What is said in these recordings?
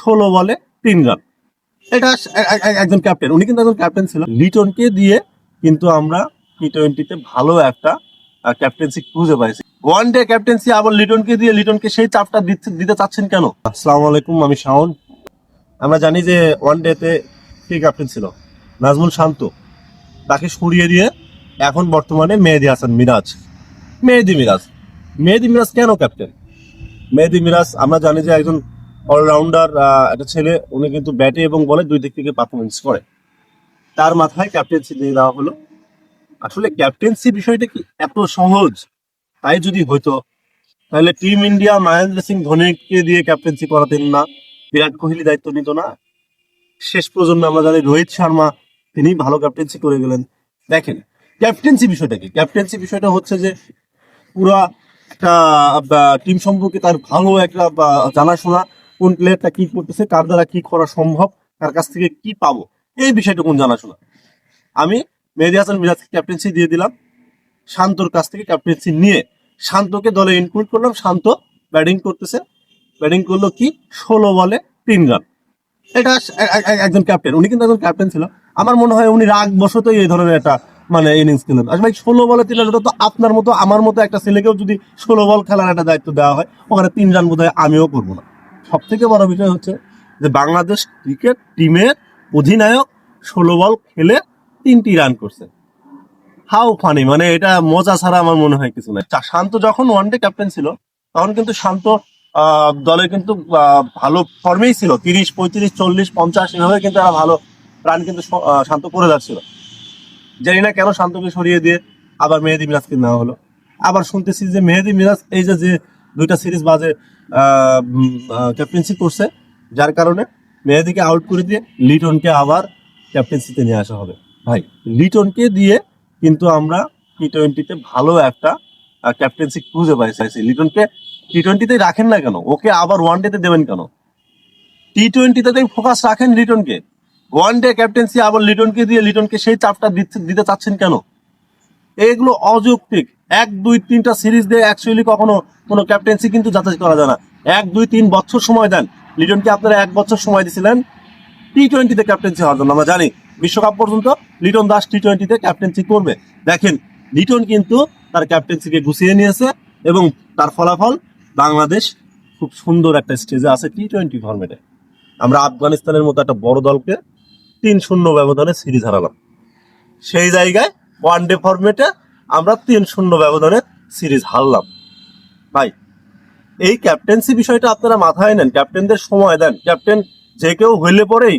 16 বলে 3 রান। এটা একজন ক্যাপ্টেন, উনি কিন্তু একজন ক্যাপ্টেন ছিল। লিটনকে দিয়ে কিন্তু আমরা টি-20তে ভালো একটা ক্যাপ্টেন্সি খুঁজে পাইছি। ওয়ান ডে ক্যাপ্টেন্সি আবার লিটনকে দিয়ে লিটনকে সেই চাপটা দিতে চাচ্ছেন কেন? আসসালামু আলাইকুম, আমি শাওন। আমরা জানি যে ওয়ান ডেতে কে ক্যাপ্টেন ছিল? নাজমুল শান্ত। তাকে সরিয়ে দিয়ে এখন বর্তমানে মেহেদী হাসান মিরাজ। মেহেদী মিরাজ কেন ক্যাপ্টেন? মেহেদী মিরাজ আমরা জানি যে একজন অলরাউন্ডার একটা ছেলে। উনি কিন্তু ব্যাটে এবং বলে দুই দিক থেকে পারফরমেন্স করে। তার মাথায় ক্যাপ্টেন্সি দিয়ে দেওয়া হলো। আসলে ক্যাপ্টেন্সি বিষয়টা কি এত সহজ? তাই যদি হইতো তাহলে টিম ইন্ডিয়া মহেন্দ্র সিং ধোনিকে দিয়ে ক্যাপ্টেন্সি করাতেন না, বিরাট কোহলি দায়িত্ব নিত না। শেষ প্রজন্মে আমরা জানি রোহিত শর্মা, তিনি ভালো ক্যাপ্টেন্সি করে গেলেন। দেখেন ক্যাপ্টেন্সি বিষয়টা কি? ক্যাপ্টেন্সি বিষয়টা হচ্ছে যে পুরা একটা টিম সম্পর্কে তার ভালো একটা জানাশোনা, কোন প্লেয়ারটা কি করতেছে, কার দ্বারা কি করা সম্ভব, কার কাছ থেকে কি পাবো, এই বিষয়টা কোন জানাশোনা। আমি মেহেদী হাসান মিরাজকে ক্যাপ্টেন্সি দিয়ে দিলাম, শান্তর কাছ থেকে ক্যাপ্টেন্সি নিয়ে শান্তকে দলে ইনক্লুড করলাম। শান্ত ব্যাটিং করতেছে, ব্যাটিং করলো কি 16 বলে 3 রান। এটা একজন ক্যাপ্টেন, উনি কিন্তু একজন ক্যাপ্টেন ছিল। আমার মনে হয় উনি রাগ বশতই এই ধরনের একটা ইনিংস খেলেন। আসলে ভাই 16 বলে 3 রান, ওটা তো আপনার মতো আমার মতো একটা ছেলেকেও যদি 16 বল খেলার একটা দায়িত্ব দেওয়া হয়, ওখানে 3 রান বোধহয় আমিও করবো না। সব থেকে বড় বিষয় হচ্ছে যে বাংলাদেশ ক্রিকেট টিমের অধিনায়ক 16 বল খেলে 3টি রান করছে। হাউ ফানি, এটা মজা ছাড়া আমার মনে হয় কিছু নাই। শান্ত যখন ওয়ানডে ক্যাপ্টেন ছিল তখন কিন্তু শান্ত দলে কিন্তু ভালো ফর্মেই ছিল। 30, 35, 40, 50 এভাবে কিন্তু একটা ভালো রান কিন্তু শান্ত করে যাচ্ছিল। জানি না কেন শান্তকে সরিয়ে দিয়ে আবার মেহেদী মিরাজকে নেওয়া হলো। আবার শুনতেছি যে মেহেদী মিরাজ এই যে 2টা সিরিজ বাজে ক্যাপ্টেন্সি করছে, যার কারণে মেহেদীকে আউট করে দিয়ে লিটনকে আবার ক্যাপ্টেন্সিতে নিয়ে আসা হবে। ভাই লিটনকে দিয়ে কিন্তু আমরা টি-20তে ভালো একটা ক্যাপ্টেন্সি খুঁজে পাইছি। লিটনকে টি-20তে রাখেন না কেন? ওকে আবার ওয়ান ডেতে দেবেন কেন? টি-20তে ফোকাস রাখেন লিটনকে। ওয়ান ডে ক্যাপ্টেন্সি আবার লিটনকে দিয়ে লিটনকে সেই চাপটা দিতে চাচ্ছেন কেন? এগুলো অযৌক্তিক। 1, 2, 3টা সিরিজ দিয়ে অ্যাকচুয়ালি কখনো কোনো ক্যাপ্টেন্সি কিন্তু যাচাই করা যায় না। 1, 2, 3 বছর সময় দেন। লিটনকে আপনারা 1 বছর সময় দিয়েছিলেন টি-20তে ক্যাপ্টেন্সি হওয়ার জন্য। আমরা জানি বিশ্বকাপ পর্যন্ত লিটন দাস টি-20তে ক্যাপ্টেন্সি করবে। দেখেন লিটন কিন্তু তার ক্যাপ্টেন্সিকে গুছিয়ে নিয়েছে এবং তার ফলাফল বাংলাদেশ খুব সুন্দর একটা স্টেজে আছে টি-20 ফরম্যাটে। আমরা আফগানিস্তানের মতো একটা বড় দলকে 3-0 ব্যবধানে সিরিজ হারালাম। সেই জায়গায় ওয়ান ডে ফরম্যাটে আমরা 3-0 ব্যবধানে সিরিজ হারলাম। ভাই এই ক্যাপ্টেন্সি বিষয়টা আপনারা মাথায় নেন, ক্যাপ্টেনদের সময় দেন। ক্যাপ্টেন যে কেউ হইলে পরেই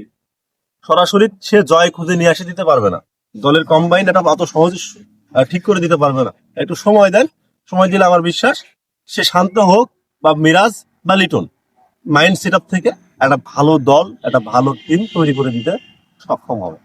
সরাসরি সে জয় খুঁজে নিয়ে আসে দিতে পারবে না। দলের কম্বাইন এটা অত সহজে ঠিক করে দিতে পারবে না। একটু সময় দেন, সময় দিলে আমার বিশ্বাস সে শান্ত হোক বা মিরাজ বা লিটন মাইন্ড সেট আপ থেকে একটা ভালো দল, একটা ভালো টিম তৈরি করে দিতে সক্ষম হবে।